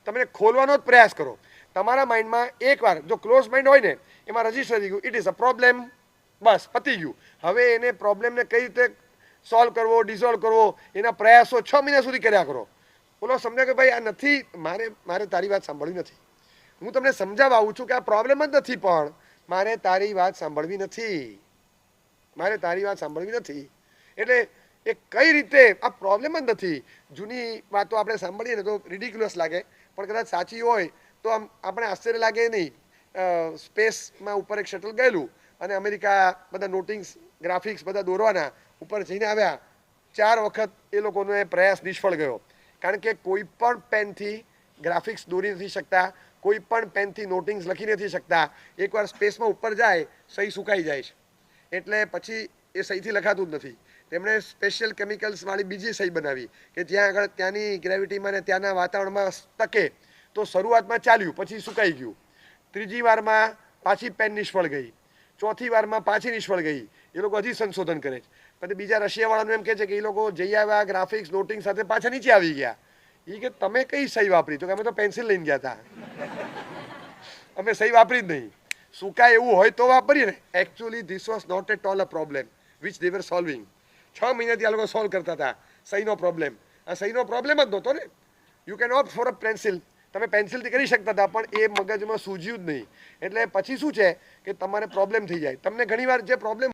તમે ખોલવાનો જ પ્રયાસ કરો. તમારા માઇન્ડમાં એકવાર જો ક્લોઝ માઇન્ડ હોય ને એમાં રજીસ્ટર થઈ ગયું, ઇટ ઇઝ અ પ્રોબ્લેમ, બસ પતી ગયું. હવે એને પ્રોબ્લેમને કઈ રીતે સોલ્વ કરવો, ડિઝોલ્વ કરવો, એના પ્રયાસો 6 મહિના સુધી કર્યા કરો. બોલો સમજ્યા કે ભાઈ આ નથી, મારે તારી વાત સાંભળવી નથી. હું તમને સમજાવવા આવું છું કે આ પ્રોબ્લેમ જ નથી, પણ મારે તારી વાત સાંભળવી નથી, મારે તારી વાત સાંભળવી નથી. એટલે એ કઈ રીતે આ પ્રોબ્લેમ જ નથી. જૂની વાતો આપણે સાંભળીએ ને તો રિડિક્યુલસ લાગે, પણ કદાચ સાચી હોય તો આમ આપણે આશ્ચર્ય લાગે નહીં. સ્પેસમાં ઉપર એક શટલ ગયેલું અને અમેરિકા બધા નોટિંગ્સ ગ્રાફિક્સ બધા દોરવાના ઉપર જઈને આવ્યા, 4 વખત એ લોકોનો એ પ્રયાસ નિષ્ફળ ગયો. કારણ કે કોઈ પણ પેનથી ગ્રાફિક્સ દોરી નથી શકતા, કોઈ પણ પેનથી નોટિંગ્સ લખી નથી શકતા. એકવાર સ્પેસમાં ઉપર જાય સહી સુકાઈ જાય છે, એટલે પછી એ સહીથી લખાતું જ નથી. તેમણે સ્પેશિયલ કેમિકલ્સવાળી બીજી સહી બનાવી કે જ્યાં આગળ ત્યાંની ગ્રેવિટીમાં ને ત્યાંના વાતાવરણમાં ટકે તો શરૂઆતમાં ચાલ્યું, પછી સુકાઈ ગયું. ત્રીજી વારમાં પાછી પેન નિષ્ફળ ગઈ, ચોથી વારમાં પાછી નિષ્ફળ ગઈ. એ લોકો હજી સંશોધન કરે છે. પછી બીજા રશિયાવાળાનું એમ કહે છે કે એ લોકો જઈ આવ્યા ગ્રાફિક્સ નોટિંગ સાથે પાછા નીચે આવી ગયા. એ કે તમે કઈ સહી વાપરી? તો કે અમે તો પેન્સિલ લઈને ગયા હતા, અમે સહી વાપરી જ નહીં. સુકાય એવું હોય તો વાપરીએ ને. Actually this was not at all a problem which they were solving. 6 મહિનાથી આ લોકો સોલ્વ કરતા હતા સહીનો પ્રોબ્લેમ. આ સહીનો પ્રોબ્લેમ જ નહોતો ને. You can opt for a pencil. તમે પેન્સિલથી કરી શકતા હતા, પણ એ મગજમાં સૂઝ્યું જ નહીં. એટલે પછી શું છે કે તમારે પ્રોબ્લેમ થઈ જાય. તમને ઘણીવાર જે પ્રોબ્લેમ